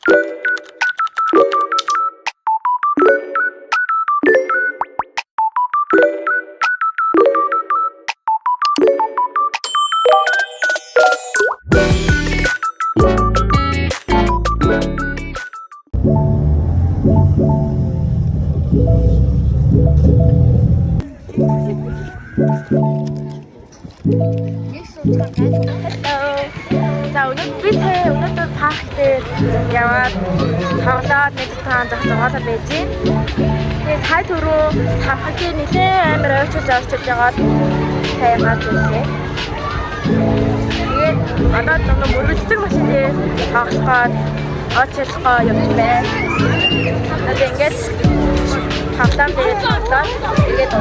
За өнөөдөр парк дээр яваад тоглоод нэг цагаан зогсоолоо байж гин. Тэгээд цай түрүү цамхагийн нэлээд амар ойчилж яваад сайн гарч ирлээ. Тэгээд одоо нэг мөрөлдөг машин дээр тоглоход очилгоо явж байна. Тэгээд ингээд тавтам дээр тоглоод тэгээд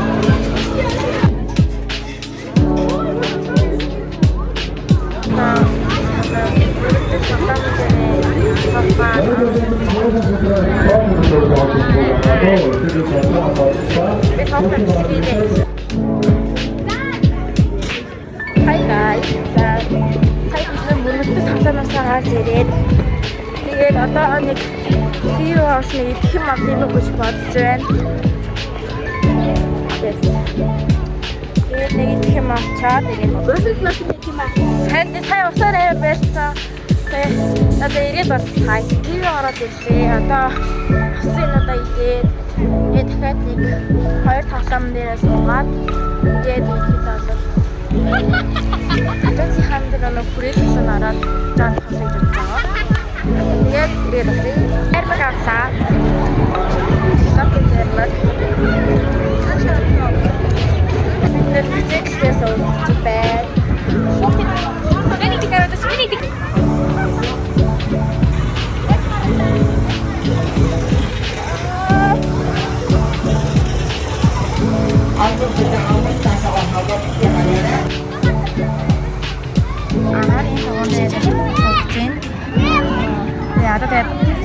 Hi guys. Saya bisa mengikuti sama-sama series. Тэгээд одоо нэг Zero House-ны идэхэн модыг өгч бодож байна. Yes. Тэгээд нэг идэхэн мод чаад тэгээд өөрсдөөс нэг юм аа. Сайн усаараа байсан. Одоо ирээд бол цай. Зero ороод ирлээ. Одоо усын одоо идээд дахиад нэг 2 тоглоом дээрээ суугаад тэгээд идэхэд болов. Атацы хамдэр нэг хүрээлсэн ороод жан тоглож байгаа. Тэгээд ирээд байна. Эрбэг авсаа. Сапын зэрэг. Нэг зэксээс ууж бай.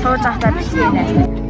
Сууж ахтаа биш нэ.